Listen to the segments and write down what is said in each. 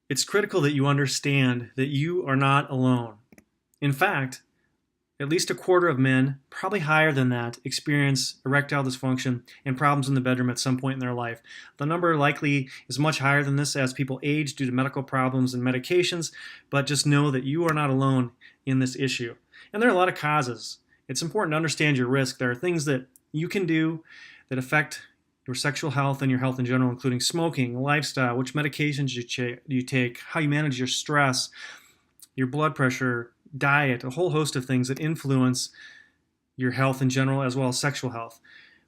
It's critical that you understand that you are not alone. In fact, at least a quarter of men, probably higher than that, experience erectile dysfunction and problems in the bedroom at some point in their life. The number likely is much higher than this as people age due to medical problems and medications, but just know that you are not alone in this issue. And there are a lot of causes. It's important to understand your risk. There are things that you can do that affect your sexual health and your health in general, including smoking, lifestyle, which medications you take, how you manage your stress, your blood pressure, diet, a whole host of things that influence your health in general as well as sexual health.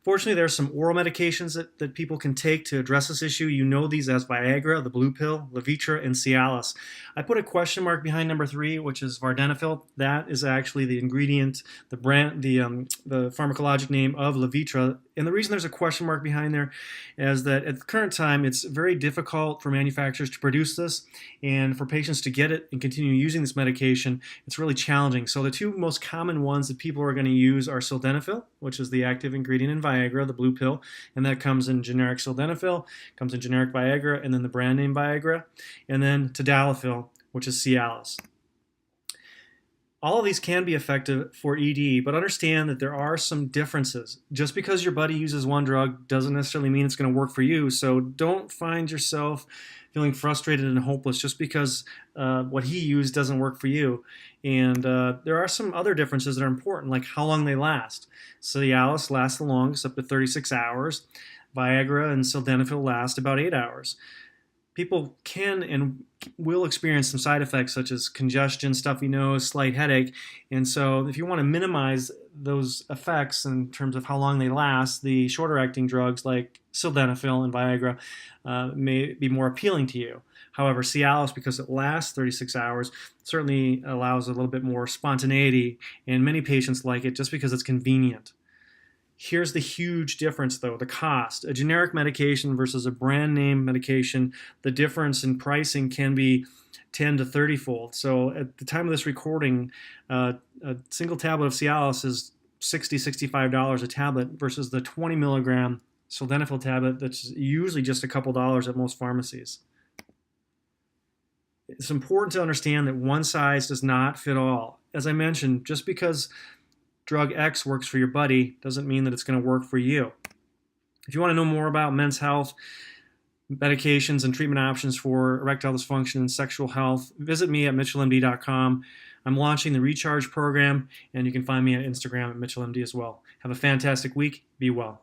Fortunately, there are some oral medications that people can take to address this issue. You know these as Viagra, the blue pill, Levitra, and Cialis. I put a question mark behind number 3, which is vardenafil. That is actually the ingredient, the brand, the pharmacologic name of Levitra. And the reason there's a question mark behind there is that at the current time, it's very difficult for manufacturers to produce this, and for patients to get it and continue using this medication, it's really challenging. So the two most common ones that people are going to use are sildenafil, which is the active ingredient in Viagra, the blue pill, and that comes in generic sildenafil, comes in generic Viagra, and then the brand name Viagra, and then tadalafil, which is Cialis. All of these can be effective for ED, but understand that there are some differences. Just because your buddy uses one drug doesn't necessarily mean it's going to work for you, so don't find yourself feeling frustrated and hopeless just because what he used doesn't work for you. And there are some other differences that are important, like how long they last. Cialis lasts the longest, up to 36 hours. Viagra and sildenafil last about 8 hours. People can and will experience some side effects such as congestion, stuffy nose, slight headache. And so if you want to minimize those effects in terms of how long they last, the shorter acting drugs like sildenafil and Viagra may be more appealing to you. However, Cialis, because it lasts 36 hours, certainly allows a little bit more spontaneity, and many patients like it just because it's convenient. Here's the huge difference, though, the cost. A generic medication versus a brand name medication, the difference in pricing can be 10 to 30-fold. So at the time of this recording, a single tablet of Cialis is $60, $65 a tablet versus the 20 milligram sildenafil tablet that's usually just a couple dollars at most pharmacies. It's important to understand that one size does not fit all. As I mentioned, just because drug X works for your buddy doesn't mean that it's going to work for you. If you want to know more about men's health, medications, and treatment options for erectile dysfunction and sexual health, visit me at mitchellmd.com. I'm launching the Recharge program, and you can find me on Instagram at mitchellmd as well. Have a fantastic week. Be well.